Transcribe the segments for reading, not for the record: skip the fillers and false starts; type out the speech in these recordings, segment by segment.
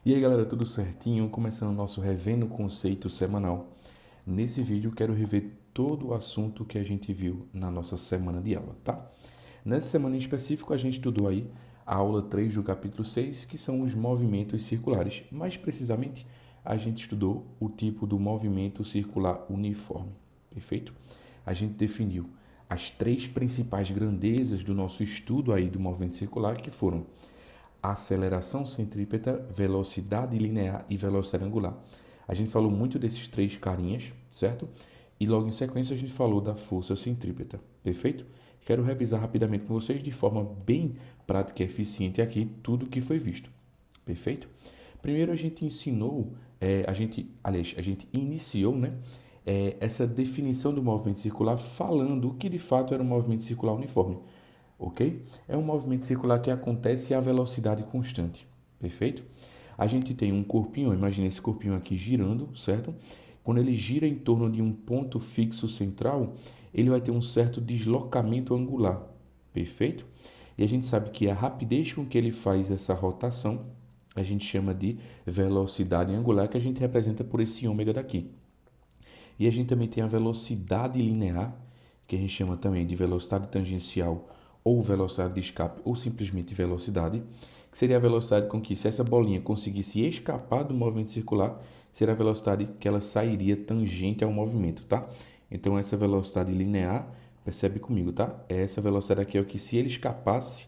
E aí galera, tudo certinho? Começando o nosso Revendo Conceito semanal. Nesse vídeo quero rever todo o assunto que a gente viu na nossa semana de aula, tá? Nessa semana em específico a gente estudou aí a aula 3 do capítulo 6, que são os movimentos circulares. Mais precisamente, a gente estudou o tipo do movimento circular uniforme, perfeito? A gente definiu as três principais grandezas do nosso estudo aí do movimento circular, que foram aceleração centrípeta, velocidade linear e velocidade angular. A gente falou muito desses três carinhas, certo? E logo em sequência a gente falou da força centrípeta, perfeito? Quero revisar rapidamente com vocês de forma bem prática e eficiente aqui tudo que foi visto, perfeito? Primeiro a gente ensinou, a gente iniciou, né? Essa definição do movimento circular falando o que de fato era um movimento circular uniforme, ok? É um movimento circular que acontece a velocidade constante, perfeito? A gente tem um corpinho, imagine esse corpinho aqui girando, certo? Quando ele gira em torno de um ponto fixo central, ele vai ter um certo deslocamento angular, perfeito? E a gente sabe que a rapidez com que ele faz essa rotação, a gente chama de velocidade angular, que a gente representa por esse ômega daqui. E a gente também tem a velocidade linear, que a gente chama também de velocidade tangencial ou velocidade de escape, ou simplesmente velocidade, que seria a velocidade com que, se essa bolinha conseguisse escapar do movimento circular, seria a velocidade que ela sairia tangente ao movimento, tá? Então, essa velocidade linear, percebe comigo, tá? Essa velocidade aqui é o que, se ele escapasse,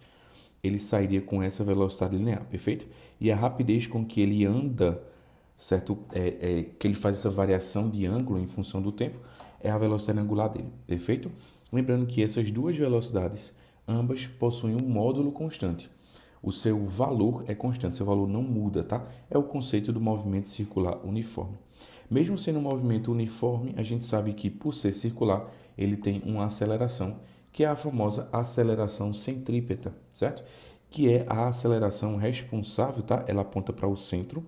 ele sairia com essa velocidade linear, perfeito? E a rapidez com que ele anda, certo? Que ele faz essa variação de ângulo em função do tempo, é a velocidade angular dele, perfeito? Lembrando que essas duas velocidades, ambas possuem um módulo constante. O seu valor é constante, seu valor não muda, tá? É o conceito do movimento circular uniforme. Mesmo sendo um movimento uniforme, a gente sabe que, por ser circular, ele tem uma aceleração, que é a famosa aceleração centrípeta, certo? Que é a aceleração responsável, tá? Ela aponta para o centro,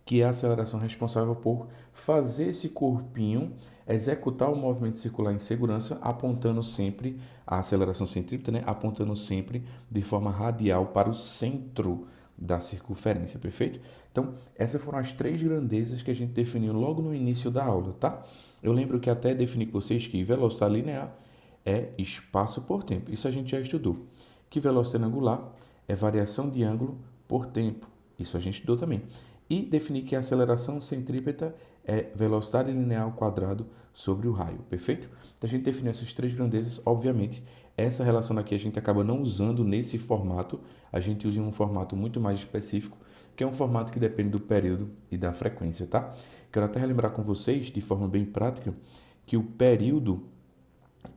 que é a aceleração responsável por fazer esse corpinho executar o movimento circular em segurança, apontando sempre a aceleração centrípeta, né? Apontando sempre de forma radial para o centro da circunferência, perfeito? Então, essas foram as três grandezas que a gente definiu logo no início da aula, tá? Eu lembro que até defini com vocês que velocidade linear é espaço por tempo. Isso a gente já estudou. Que velocidade angular é variação de ângulo por tempo. Isso a gente estudou também. E definir que a aceleração centrípeta é velocidade linear ao quadrado sobre o raio, perfeito? Então a gente definiu essas três grandezas, obviamente, essa relação aqui a gente acaba não usando nesse formato, a gente usa em um formato muito mais específico, que é um formato que depende do período e da frequência, tá? Quero até relembrar com vocês, de forma bem prática, que o período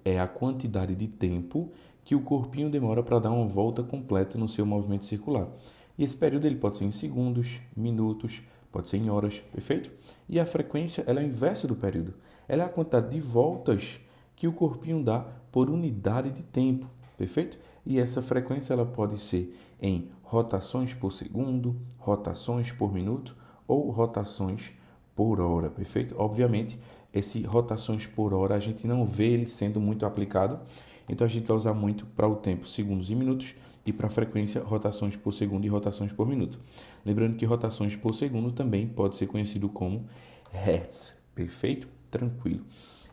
é a quantidade de tempo que o corpinho demora para dar uma volta completa no seu movimento circular. E esse período ele pode ser em segundos, minutos, pode ser em horas, perfeito? E a frequência ela é a inversa do período. Ela é a quantidade de voltas que o corpinho dá por unidade de tempo, perfeito? E essa frequência ela pode ser em rotações por segundo, rotações por minuto ou rotações por hora, perfeito? Obviamente, esse rotações por hora a gente não vê ele sendo muito aplicado, então a gente vai usar muito para o tempo segundos e minutos e para a frequência rotações por segundo e rotações por minuto. Lembrando que rotações por segundo também pode ser conhecido como hertz, perfeito? Tranquilo.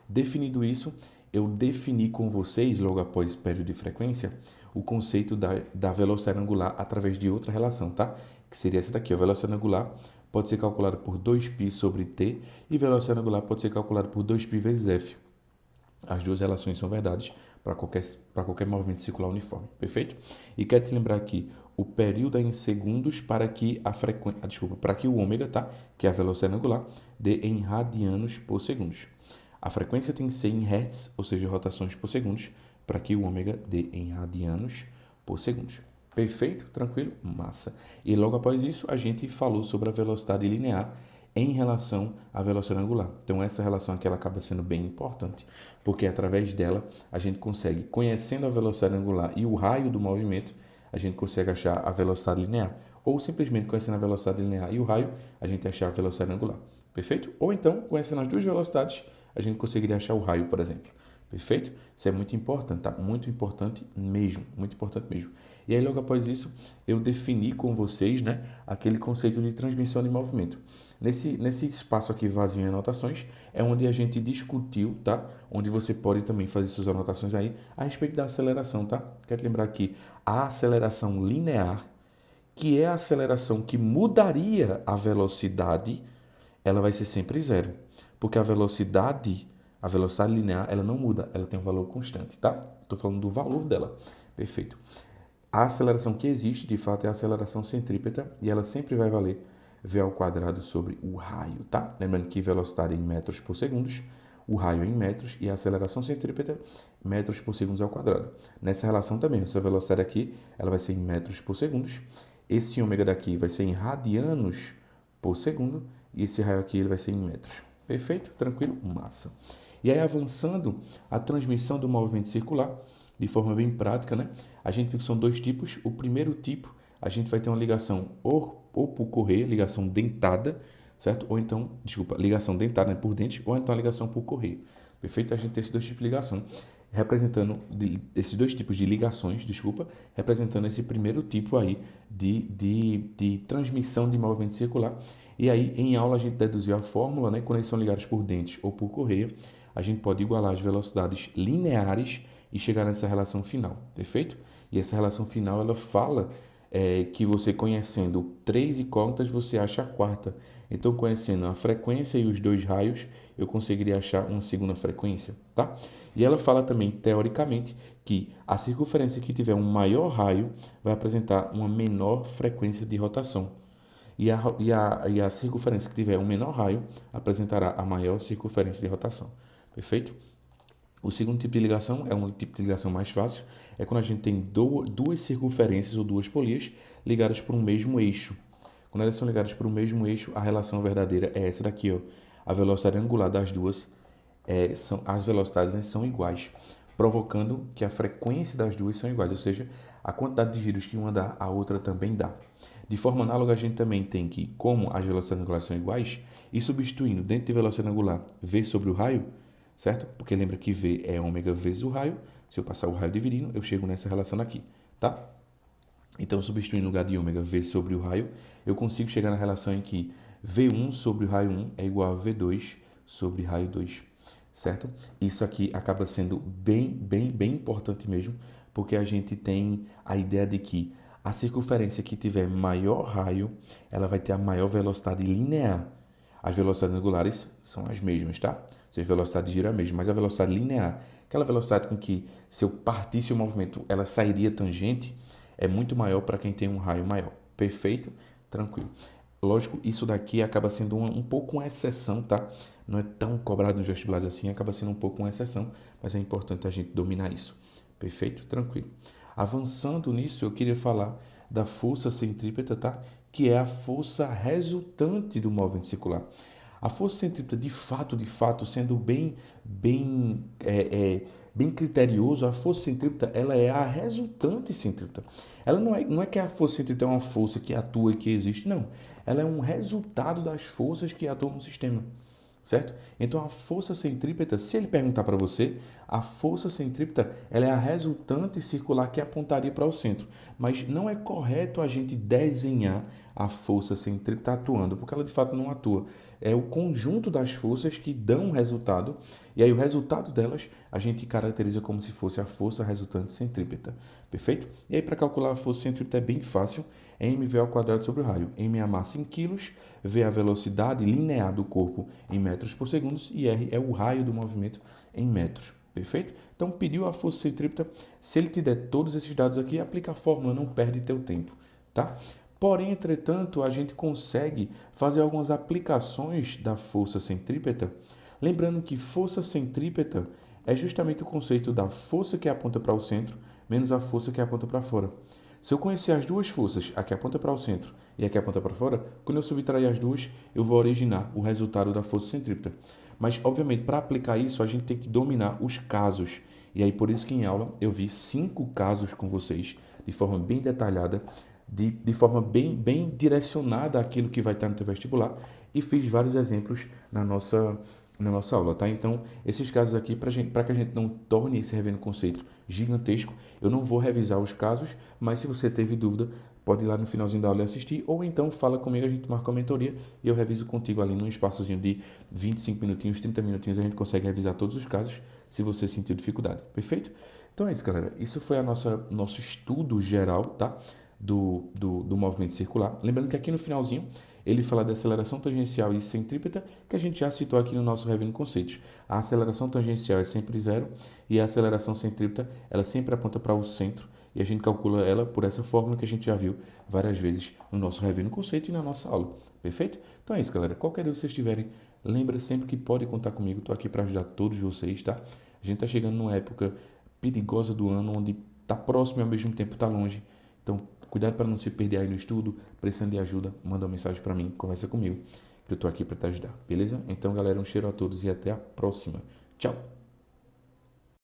Definido isso, eu defini com vocês, logo após o período de frequência, o conceito da velocidade angular através de outra relação, tá? Que seria essa daqui, a velocidade angular pode ser calculada por 2π sobre t e velocidade angular pode ser calculada por 2π vezes f. As duas relações são verdades para qualquer movimento circular uniforme, perfeito? E quero te lembrar aqui, o período é em segundos para que para que o ômega, tá? Que é a velocidade angular, dê em radianos por segundos. A frequência tem que ser em hertz, ou seja, rotações por segundos, para que o ômega dê em radianos por segundos. Perfeito? Tranquilo? Massa. E logo após isso, a gente falou sobre a velocidade linear em relação à velocidade angular. Então, essa relação aqui ela acaba sendo bem importante, porque através dela a gente consegue, conhecendo a velocidade angular e o raio do movimento, a gente consegue achar a velocidade linear. Ou simplesmente conhecendo a velocidade linear e o raio, a gente achar a velocidade angular. Perfeito? Ou então, conhecendo as duas velocidades, a gente conseguiria achar o raio, por exemplo. Perfeito? Isso é muito importante, tá? Muito importante mesmo, muito importante mesmo. E aí, logo após isso, eu defini com vocês, né, aquele conceito de transmissão de movimento. Nesse espaço aqui vazio em anotações, é onde a gente discutiu, tá? Onde você pode também fazer suas anotações aí a respeito da aceleração, tá? Quero lembrar que a aceleração linear, que é a aceleração que mudaria a velocidade, ela vai ser sempre zero. Porque a velocidade linear, ela não muda, ela tem um valor constante, tá? Estou falando do valor dela. Perfeito. A aceleração que existe, de fato, é a aceleração centrípeta e ela sempre vai valer v ao quadrado sobre o raio, tá? Lembrando que velocidade em metros por segundo, o raio em metros e a aceleração centrípeta metros por segundo ao quadrado. Nessa relação também, essa velocidade aqui, ela vai ser em metros por segundo. Esse ômega daqui vai ser em radianos por segundo e esse raio aqui ele vai ser em metros. Perfeito? Tranquilo? Massa. E aí, avançando, a transmissão do movimento circular, de forma bem prática, né? A gente viu que são dois tipos. O primeiro tipo, a gente vai ter uma ligação ou por correia, ligação dentada, certo? Ou então, desculpa, ligação dentada, né, por dente, ou então a ligação por correia. Perfeito? A gente tem esses dois tipos de ligação, esses dois tipos de ligações, representando esse primeiro tipo aí de transmissão de movimento circular. E aí, em aula, a gente deduziu a fórmula, né? Quando eles são ligados por dentes ou por correia, a gente pode igualar as velocidades lineares e chegar nessa relação final, perfeito? E essa relação final, ela fala que você conhecendo 3 incógnitas, você acha a quarta. Então, conhecendo a frequência e os dois raios, eu conseguiria achar uma segunda frequência, tá? E ela fala também, teoricamente, que a circunferência que tiver um maior raio vai apresentar uma menor frequência de rotação. E a circunferência que tiver um menor raio apresentará a maior circunferência de rotação. Perfeito? O segundo tipo de ligação é um tipo de ligação mais fácil, é quando a gente tem duas circunferências ou duas polias ligadas por um mesmo eixo. Quando elas são ligadas por um mesmo eixo, a relação verdadeira é essa daqui, ó. A velocidade angular das duas, as velocidades, né, são iguais, provocando que a frequência das duas são iguais, ou seja, a quantidade de giros que uma dá, a outra também dá. De forma análoga, a gente também tem que, como as velocidades angulares são iguais, e substituindo dentro de velocidade angular v sobre o raio, certo? Porque lembra que v é ômega vezes o raio. Se eu passar o raio dividindo, eu chego nessa relação aqui, tá? Então, substituindo no lugar de ômega v sobre o raio, eu consigo chegar na relação em que v1 sobre o raio 1 é igual a v2 sobre raio 2, certo? Isso aqui acaba sendo bem importante mesmo, porque a gente tem a ideia de que a circunferência que tiver maior raio, ela vai ter a maior velocidade linear. As velocidades angulares são as mesmas, tá? Ou seja, a velocidade de giro é a mesma, mas a velocidade linear, aquela velocidade com que, se eu partisse o movimento, ela sairia tangente, é muito maior para quem tem um raio maior. Perfeito? Tranquilo. Lógico, isso daqui acaba sendo um pouco uma exceção, tá? Não é tão cobrado nos vestibulares assim, acaba sendo um pouco uma exceção, mas é importante a gente dominar isso. Perfeito? Tranquilo. Avançando nisso, eu queria falar da força centrípeta, tá? Que é a força resultante do movimento circular. A força centrípeta, de fato, sendo bem criterioso, a força centrípeta, ela é a resultante centrípeta. Ela não é que a força centrípeta é uma força que atua e que existe, não. Ela é um resultado das forças que atuam no sistema, certo? Então, a força centrípeta, se ele perguntar para você, a força centrípeta, ela é a resultante circular que apontaria para o centro. Mas não é correto a gente desenhar a força centrípeta atuando, porque ela de fato não atua. É o conjunto das forças que dão um resultado, e aí o resultado delas a gente caracteriza como se fosse a força resultante centrípeta. Perfeito? E aí, para calcular a força centrípeta é bem fácil. É mv ao quadrado sobre o raio. M é a massa em quilos, v é a velocidade linear do corpo em metros por segundo e R é o raio do movimento em metros. Perfeito? Então, pediu a força centrípeta. Se ele te der todos esses dados aqui, aplica a fórmula, não perde teu tempo, tá? Porém, entretanto, a gente consegue fazer algumas aplicações da força centrípeta, lembrando que força centrípeta é justamente o conceito da força que aponta para o centro menos a força que aponta para fora. Se eu conhecer as duas forças, a que aponta para o centro e a que aponta para fora, quando eu subtrair as duas, eu vou originar o resultado da força centrípeta. Mas, obviamente, para aplicar isso, a gente tem que dominar os casos. E aí, por isso que em aula eu vi 5 casos com vocês, de forma bem detalhada, de forma bem direcionada àquilo que vai estar no teu vestibular, e fiz vários exemplos na nossa aula, tá? Então, esses casos aqui, para que a gente não torne esse Revendo Conceito gigantesco, eu não vou revisar os casos, mas se você teve dúvida, pode ir lá no finalzinho da aula e assistir, ou então fala comigo, a gente marca uma mentoria e eu reviso contigo ali num espaçozinho de 25 minutinhos, 30 minutinhos, a gente consegue revisar todos os casos, se você sentir dificuldade, perfeito? Então é isso, galera. Isso foi a nosso estudo geral, tá? Do movimento circular. Lembrando que aqui no finalzinho ele fala da aceleração tangencial e centrípeta, que a gente já citou aqui no nosso Revendo Conceitos. A aceleração tangencial é sempre zero e a aceleração centrípeta ela sempre aponta para o centro e a gente calcula ela por essa fórmula que a gente já viu várias vezes no nosso Revendo Conceito e na nossa aula. Perfeito? Então é isso, galera. Qualquer dúvida que vocês tiverem, lembra sempre que pode contar comigo. Estou aqui para ajudar todos vocês, tá? A gente está chegando numa época perigosa do ano, onde está próximo e ao mesmo tempo está longe. Então, cuidado para não se perder aí no estudo, precisando de ajuda, manda uma mensagem para mim, conversa comigo, que eu estou aqui para te ajudar, beleza? Então, galera, um cheiro a todos e até a próxima. Tchau!